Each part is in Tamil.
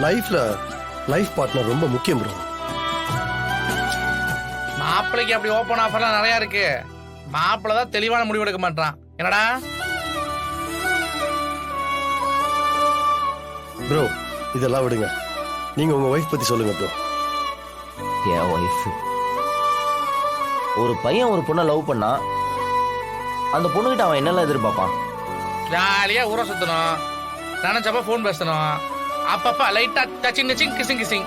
லைஃப்ல லைஃப் பார்ட்னர் ரொம்ப முக்கியம் ப்ரோ. மாப்பிள்ளைக்கு அப்படி ஓப்பன் ஆஃபர்லாம் நிறைய இருக்கு. மாப்பிள்ளை தான் தெளிவான முடிவு எடுக்க மாட்டான். என்னடா ப்ரோ இதெல்லாம் விடுங்க, நீங்க உங்க ஒய்ஃப் பத்தி சொல்லுங்க ப்ரோ. என் ஒய்ஃப், ஒரு பையன் ஒரு பொண்ணை லவ் பண்ணா அந்த பொண்ணுகிட்ட அவன் என்னெல்லாம் எதிர்பார்ப்பான்? ஜாலியா ஊரை சுத்தணும், நினைச்சப்ப போன் பேசணும், அப்பப்ப லைட்டா டச்சிங் டச்சிங் கிசிங் கிசிங்.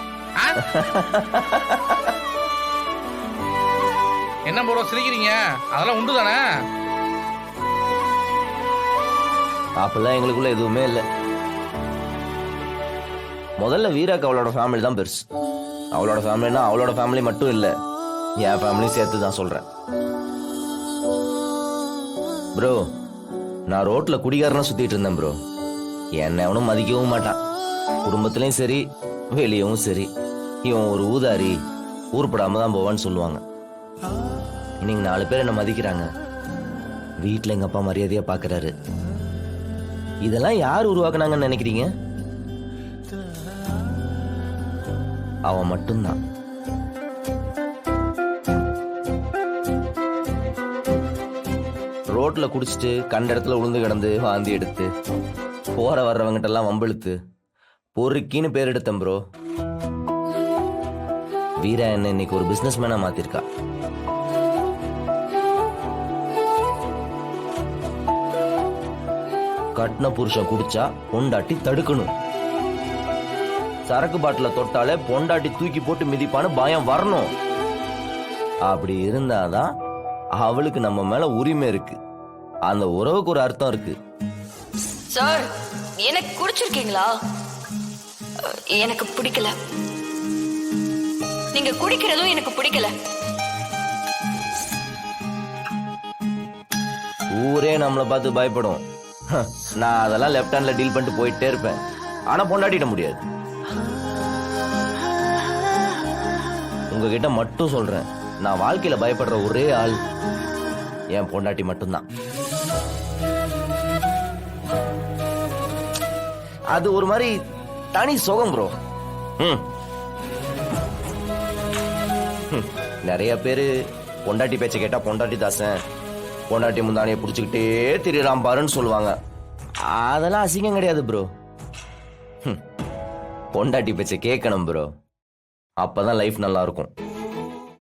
என்ன ப்ரோ சிரிக்கிறீங்க? அதெல்லாம் உண்டு தானே? அப்பெல்லாம் எங்களுக்குள்ள எதுவுமே இல்லை. முதல்ல வீராக்கு அவளோட ஃபேமிலி தான் பெருசு. அவளோட ஃபேமிலினா அவளோட ஃபேமிலி மட்டும் இல்லை, என் ஃபேமிலியும் சேர்த்து தான் சொல்றேன். ப்ரோ, நான் ரோட்ல குடிகாரனா சுத்திட்டு இருந்தேன் ப்ரோ. என்ன எவனும் மதிக்கவும் மாட்டான், குடும்பத்திலையும் சரி வெளியவும் சரி. இவன் ஒரு ஊதாரி, ஊர்படாம தான் போவான்னு சொல்லுவாங்க. இன்னைக்கு 4 பேர் என்ன மதிக்கிறாங்க. வீட்டில் எங்க அப்பா மரியாதையா பாக்குறாரு. இதெல்லாம் யார் உருவாக்குனாங்கன்னு நினைக்கிறீங்க? அவன் மட்டும்தான். ரோட்ல குடிச்சிட்டு கண்ட இடத்துல உளுந்து கிடந்து வாந்தி எடுத்து போற வர்றவங்கிட்ட எல்லாம் வம்பிழுத்து பொறுக்கின்னு பேர் எடுத்தேன் ப்ரோ. வீரா என்ன இன்னைக்கு ஒரு பிசினஸ் மேனா மாத்திருக்கா. கட்டின புருஷன் குடிச்சா பொண்டாட்டி தடுக்கணும். சரக்கு பாட்டில தொட்டாலே பொண்டாட்டி தூக்கி போட்டு மிதிப்பான்னு பயம் வரணும். அப்படி இருந்தாதான் அவளுக்கு நம்ம மேல உரிமை இருக்கு, அந்த உறவுக்கு ஒரு அர்த்தம் இருக்கு. சார், எனக்கு குடிச்சிருக்கீங்களா? எனக்கு பிடிக்கல. நீங்க குடிக்கிறதும் எனக்கு பிடிக்கல. ஊரே நம்மளை பார்த்து பயப்படும். நான் அதெல்லாம் லெஃப்ட் ஹேண்ட்ல டீல் பண்ணிட்டு போயிட்டே இருப்பேன். ஆனா பொண்டாட்டிட முடியாது. உங்ககிட்ட மட்டும் சொல்றேன், நான் வாழ்க்கையில பயப்படுற ஒரே ஆள் என் பொண்டாட்டி மட்டும்தான். அது ஒரு மாதிரி தனி சுகம் ப்ரோ. நிறைய பேரு பொண்டாட்டி பேச்ச கேட்டா பொண்டாட்டி தாசன், பொண்டாட்டி முந்தானியை புடிச்சுக்கிட்டே திரிராம் பாருன்னு சொல்லுவாங்க. அதெல்லாம் அசிங்கம் கிடையாது ப்ரோ. பொண்டாட்டி பேச்ச கேட்கணும் ப்ரோ, அப்பதான் லைஃப் நல்லா இருக்கும்.